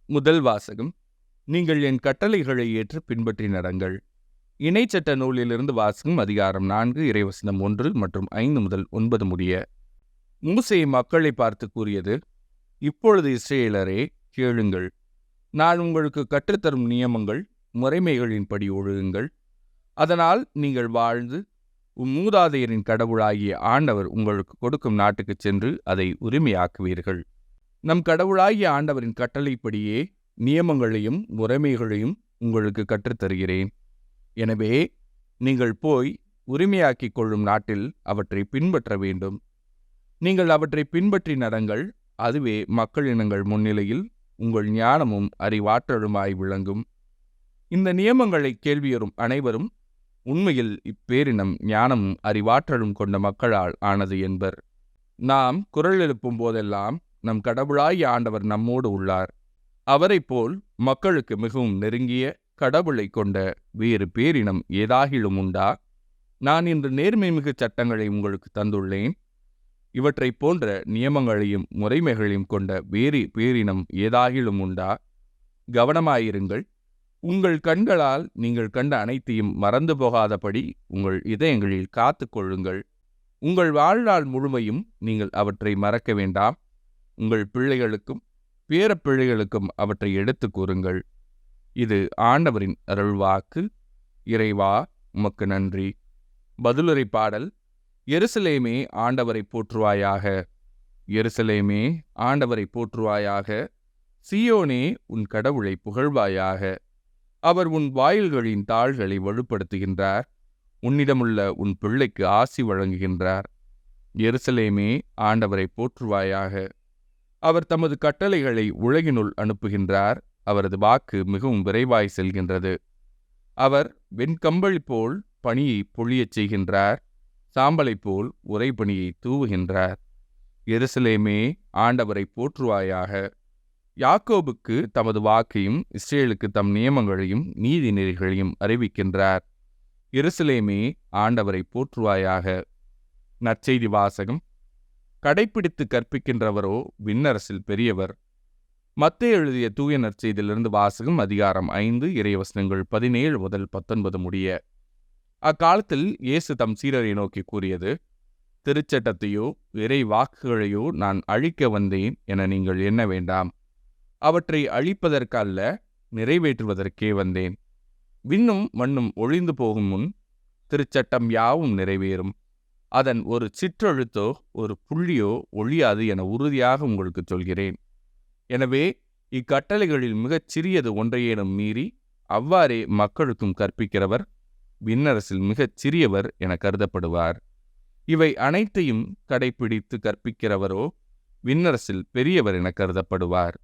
முதல் வாசகம். நீங்கள் என் கட்டளைகளை ஏற்று பின்பற்றி நடங்கள். இணைச்சட்ட நூலிலிருந்து வாசகம். அதிகாரம் 4 இறைவசனம் 1 மற்றும் 5 முதல் 9 முடிய. மூசே மக்களை பார்த்து கூறியது: இப்பொழுது இஸ்ரவேலரே, கேளுங்கள். நான் உங்களுக்கு கற்றுத்தரும் நியமங்கள் முறைமைகளின்படி ஒழுகுங்கள். அதனால் நீங்கள் வாழ்ந்து மூதாதையரின் கடவுளாகிய ஆண்டவர் உங்களுக்கு கொடுக்கும் நாட்டுக்குச் சென்று அதை உரிமையாக்குவீர்கள். நம் கடவுளாகிய ஆண்டவரின் கட்டளைப்படியே நியமங்களையும் முறைமைகளையும் உங்களுக்கு கற்றுத்தருகிறேன். எனவே நீங்கள் போய் உரிமையாக்கிக் கொள்ளும் நாட்டில் அவற்றை பின்பற்ற வேண்டும். நீங்கள் அவற்றை பின்பற்றி நடங்கள். அதுவே மக்களினங்கள் முன்னிலையில் உங்கள் ஞானமும் அறிவாற்றலுமாய் விளங்கும். இந்த நியமங்களை கேள்வியுறும் அனைவரும் உண்மையில் இப்பேரினம் ஞானமும் அறிவாற்றலும் கொண்ட மக்களால் ஆனது என்பர். நாம் குரல் எழுப்பும் போதெல்லாம் நம் கடவுளாகிய ஆண்டவர் நம்மோடு உள்ளார். அவரைப் போல் மக்களுக்கு மிகவும் நெருங்கிய கடவுளை கொண்ட வேறு பேரினம் ஏதாகிலும் உண்டா? நான் இன்று நேர்மை மிகு சட்டங்களை உங்களுக்கு தந்துள்ளேன். இவற்றைப் போன்ற நியமங்களையும் முறைமைகளையும் கொண்ட வேறு பேரினம் ஏதாகிலும் உண்டா? கவனமாயிருங்கள். உங்கள் கண்களால் நீங்கள் கண்ட அனைத்தையும் மறந்து போகாதபடி உங்கள் இதயங்களில் காத்து கொள்ளுங்கள். உங்கள் வாழ்நாள் முழுமையும் நீங்கள் அவற்றை மறக்க வேண்டாம். உங்கள் பிள்ளைகளுக்கும் பேரப்பிள்ளைகளுக்கும் அவற்றை எடுத்து கூறுங்கள். இது ஆண்டவரின் அருள்வாக்கு. இறைவா, உமக்கு நன்றி. பதிலுரை பாடல். எருசலேமே, ஆண்டவரை போற்றுவாயாக. எருசலேமே, ஆண்டவரை போற்றுவாயாக. சீயோனே, உன் கடவுளை புகழ்வாயாக. அவர் உன் வாயில்களின் தாள்களை வலுப்படுத்துகின்றார். உன்னிடமுள்ள உன் பிள்ளைக்கு ஆசி வழங்குகின்றார். எருசலேமே, ஆண்டவரை போற்றுவாயாக. அவர் தமது கட்டளைகளை உலகினுள் அனுப்புகின்றார். அவரது வாக்கு மிகவும் விரைவாய் செல்கின்றது. அவர் வெண்கம்பளி போல் பனியை பொழியச் செய்கின்றார். சாம்பலை போல் உறைபனியை தூவுகின்றார். எருசலேமே, ஆண்டவரை போற்றுவாயாக. யாக்கோபுக்கு தமது வாக்கையும் இஸ்ரேலுக்கு தம் நியமங்களையும் நீதி நெறிகளையும் அறிவிக்கின்றார். எருசலேமே, ஆண்டவரை போற்றுவாயாக. நற்செய்தி வாசகம். கடைப்பிடித்து கற்பிக்கின்றவரோ விண்ணரசில் பெரியவர். மத்தேயு எழுதிய தூய நற்செய்தியிலிருந்து வாசகம். அதிகாரம் 5 இறைவசனங்கள் 17 முதல் 19 முடிய. அக்காலத்தில் இயேசு தம் சீடரை நோக்கி கூறியது: திருச்சட்டத்தையோ இறை வாக்குகளையோ நான் அழிக்க வந்தேன் என நீங்கள் எண்ண வேண்டாம். அவற்றை அழிப்பதற்கல்ல, நிறைவேற்றுவதற்கே வந்தேன். விண்ணும் மண்ணும் ஒழிந்து போகும் முன் திருச்சட்டம் யாவும் நிறைவேறும். அதன் ஒரு சிற்றெழுத்தோ ஒரு புள்ளியோ ஒழியாது என உறுதியாக உங்களுக்கு சொல்கிறேன். எனவே இக்கட்டளைகளில் மிகச் சிறியது ஒன்றையேனும் மீறி அவ்வாறே மக்களுக்கும் கற்பிக்கிறவர் விண்ணரசில் மிகச் சிறியவர் என கருதப்படுவார். இவை அனைத்தையும் கடைப்பிடித்து கற்பிக்கிறவரோ விண்ணரசில் பெரியவர் என கருதப்படுவார்.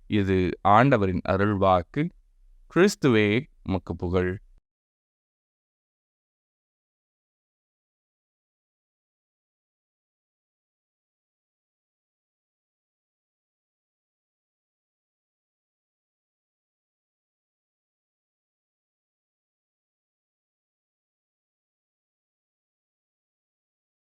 இது ஆண்டவரின் அருள்வாக்கு. கிறிஸ்துவே, உமக்கு புகழ்.